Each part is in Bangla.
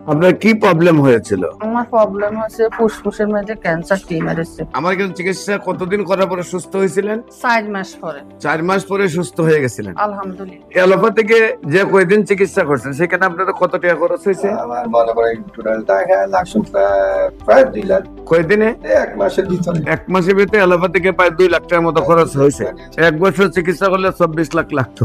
আপনার কি প্রবলেম হয়েছিল? আমার প্রবলেম হচ্ছে ফুসফুসের মধ্যে ক্যান্সার টিউমার এসেছে। আমার এখানে চিকিৎসা কতদিন করার পরে সুস্থ হয়েছিলেন? 4 মাস পরে 4 মাস পরে সুস্থ হয়ে গেছিলেন। আলহামদুলিল্লাহ। অ্যালোপ্যাথিকে যে কয়দিন চিকিৎসা করছেন সেখানে আপনাদের কত টাকা খরচ হয়েছে? আমার মনে করেন টোটাল টাকা লাগছে প্রায় 2 লাখ। কয়দিনে? 1 মাসের ভিতরে। 1 মাসের ভিতরে অ্যালোপ্যাথিকে প্রায় 2 লাখ টাকার মতো খরচ হয়েছে। 1 বছর চিকিৎসা করলে 24 লাখ লাগতো।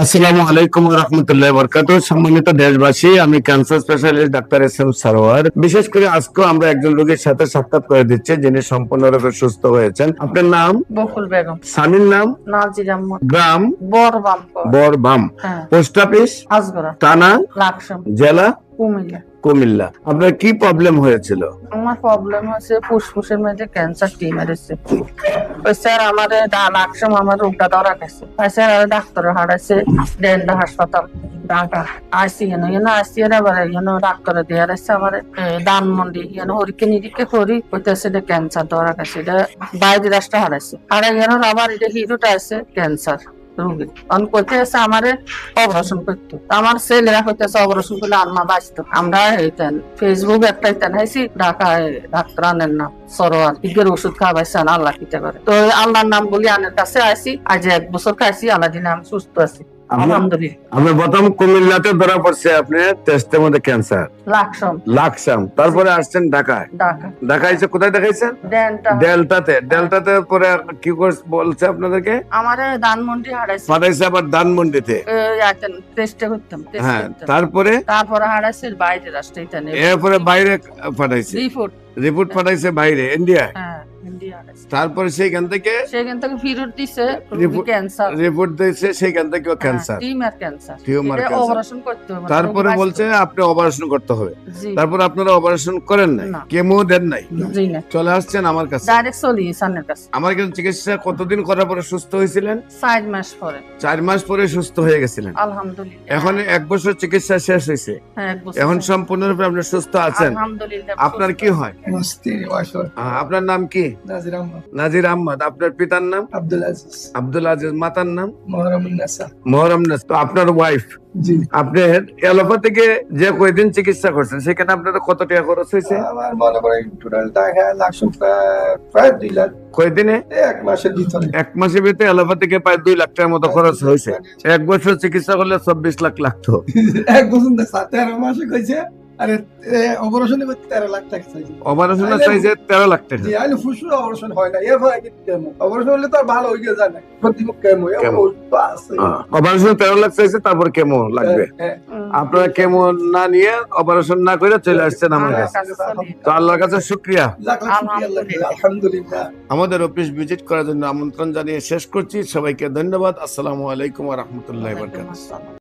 আসসালামু আলাইকুম ওয়া রাহমাতুল্লাহি ওয়া বারাকাতুহু। সম্মানিত দেশবাসী, আমি cancer specialist doctor SM. Sarwar. বিশেষ করে আজকে আমরা একজন রোগীর সাথে সাক্ষাৎ করে দিচ্ছি যিনি সম্পূর্ণরূপে সুস্থ হয়েছেন। আপনার নাম? বকুল বেগম। স্বামীর নাম? নাজির আহমদ। গ্রাম? বরবামপুর। বরবাম। হ্যাঁ। Post office? আজগরা। থানা? লাকসাম। জেলা? কুমিল্লা। কুমিল্লা। আপনার কি প্রবলেম হয়েছিল? আমার প্রবলেম হচ্ছে ফুসফুসের মধ্যে ক্যান্সার টিউমার এসেছে। ওই স্যার আমারে লাকসাম আমার রোগটা ধরা গেছে। স্যার ডাক্তার হারাইছে ডেন্টা হাসপাতাল ঢাকা আইসি আইসি ডাক্তার দিয়ে আসছে আমার ধানমন্ডি হরিকে নিরিকে করি হইতেছে এটা ক্যান্সার ধরা গেছে। এটা বাইরে রাষ্ট্র হারাইছে হারাই আবার এটা হিরোটা আছে ক্যান্সার রোগী কইতে আছে আমারে অপারেশন করতো। আমার ছেলেরা হইতেছে অপারেশন করলে আম্মা বাঁচতো। আমরা ফেসবুক একটা হাইছি ঢাকায় ডাক্তার আনেন না সরোয়ার ইগের ওষুধ খাওয়াইছেন আল্লাহ কিতে করে। তো আল্লাহর নাম বলি আনের কাছে আইসি আজ 1 বছর খাইছি আল্লাহ দিনে আমি সুস্থ আছি আলহামদুলিল্লাহ। আপনার প্রথম কুমিল্লাতে ধরা পড়ছে আপনার টেস্টের মধ্যে ক্যান্সার লাকসাম, তারপরে আসছেন ঢাকায়। ঢাকায় এসে কোথায় দেখাইছেন? ডেল্টাতে পরে কি বলছে আপনাদেরকে? আমারে ধানমন্ডি হারাইছে পাঠাইছে আবার ধানমন্ডিতে। টেস্টে করতাম হ্যাঁ, তারপরে হারাইছে বাইরে রাষ্ট্রে এরপরে বাইরে পাঠাইছে রিপোর্ট পাঠাইছে বাইরে ইন্ডিয়া। হ্যাঁ ইন্ডিয়া হারাইছে। তারপরে সেখান থেকে ফেরত দিছে ক্যান্সার রিপোর্ট দিয়েছে, সেখান থেকে ক্যান্সার টিউমার ক্যান্সার অপারেশন করতে হবে। তারপরে বলছে আপনি অপারেশন করতে হবে। জি। তারপর আপনারা অপারেশন করেন নাই, না। কেমো দেন নাই, জি না চলে আসছেন আমার কাছে। ডাইরেক্ট চলি সানের কাছে। আমার এখানে চিকিৎসা কতদিন করার পরে সুস্থ হয়েছিলেন? 4 মাস পরে 4 মাস পরে সুস্থ হয়ে গেছিলেন। আলহামদুলিল্লাহ। এখন 1 বছর চিকিৎসা শেষ হয়েছে, হ্যাঁ 1 বছর এখন সম্পূর্ণরূপে আপনি সুস্থ আছেন। আলহামদুলিল্লাহ। আপনার কি হয়? আমার স্ত্রী ওয়াইফ আপনার নাম কি? নাজির আহমদ। নাজির আহমদ। আপনার পিতার নাম? আব্দুল আজিজ। আব্দুল আজিজ। মাতার নাম? মোহরমুন নাসা। মোহরম নাস। তো আপনার ওয়াইফ, জি। আপনার অ্যালোপ্যাথিকে যে কয়দিন চিকিৎসা করছেন সেখানে আপনাদের কত টাকা খরচ হয়েছে? আমার মনে করেন টোটাল টাকা লাগছে প্রায় 2 লাখ। কয়দিনে? 1 মাসের ভিতরে। 1 মাসের ভিতরে অ্যালোপ্যাথিকে প্রায় 2 লাখ টাকার মতো খরচ হয়েছে। 1 বছর চিকিৎসা করলে 24 লাখ লাগতো। 1 বছর না 13 মাসে কইছে। আরে অপারেশনে করতে 13 লাখ টাকা চাইছে। অপারেশনের চাইছে 13 লাখ টাকা। জি, আইলে ফুসফুস অপারেশন হয় না। এরপর কি কেমো? অপারেশন হলে তো আর ভালো হয়ে যায় না। প্রতিপক্ষ কেমো আছে। অপারেশন 13 লাখ চাইছে, তারপর কেমো লাগবে। আপনারা কেমো না নিয়ে অপারেশন না করে চলে আসছেন আমার কাছে। তো আল্লাহর কাছে শুকরিয়া। আলহামদুলিল্লাহ। আমাদের অফিস ভিজিট করার জন্য আমন্ত্রণ জানিয়ে শেষ করছি। সবাইকে ধন্যবাদ। আসসালামু আলাইকুম ওয়া রাহমাতুল্লাহি ওয়া বারাকাতুহু।